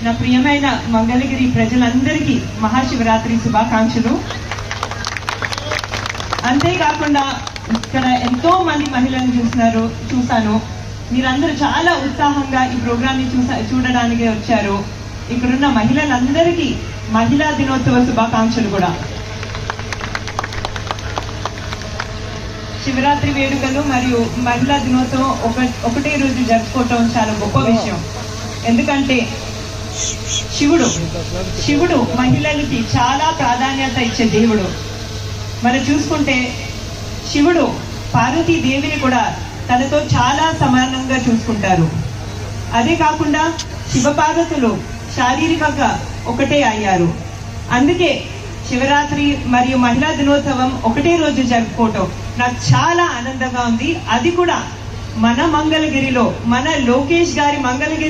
నా ప్రియమైన మంగళగిరి ప్రజలందరికీ మహాశివరాత్రి శుభాకాంక్షలు. అంతేకాకుండా ఇక్కడ ఎంతో మంది మహిళలను చూశాను. మీరందరూ చాలా ఉత్సాహంగా ఈ ప్రోగ్రామ్ ని చూడడానికి వచ్చారు. ఇక్కడున్న మహిళలందరికీ మహిళా దినోత్సవ శుభాకాంక్షలు కూడా. శివరాత్రి వేడుకలు మరియు మహిళా దినోత్సవం ఒకటే రోజు జరుపుకోవటం చాలా గొప్ప విషయం. ఎందుకంటే శివుడు మహిళలకి చాలా ప్రాధాన్యత ఇచ్చే దేవుడు. మనం చూసుకుంటే శివుడు పార్వతీదేవిని కూడా తనతో చాలా సమానంగా చూసుకుంటారు. అదే కాకుండా శివపార్వతులు శారీరకంగా ఒకటే అయ్యారు. అందుకే శివరాత్రి మరియు మహిళా దినోత్సవం ఒకటే రోజు జరుపుకోవటం నాకు చాలా ఆనందంగా ఉంది. అది కూడా మన మంగళగిరిలో, మన లోకేష్ గారి మంగళగిరి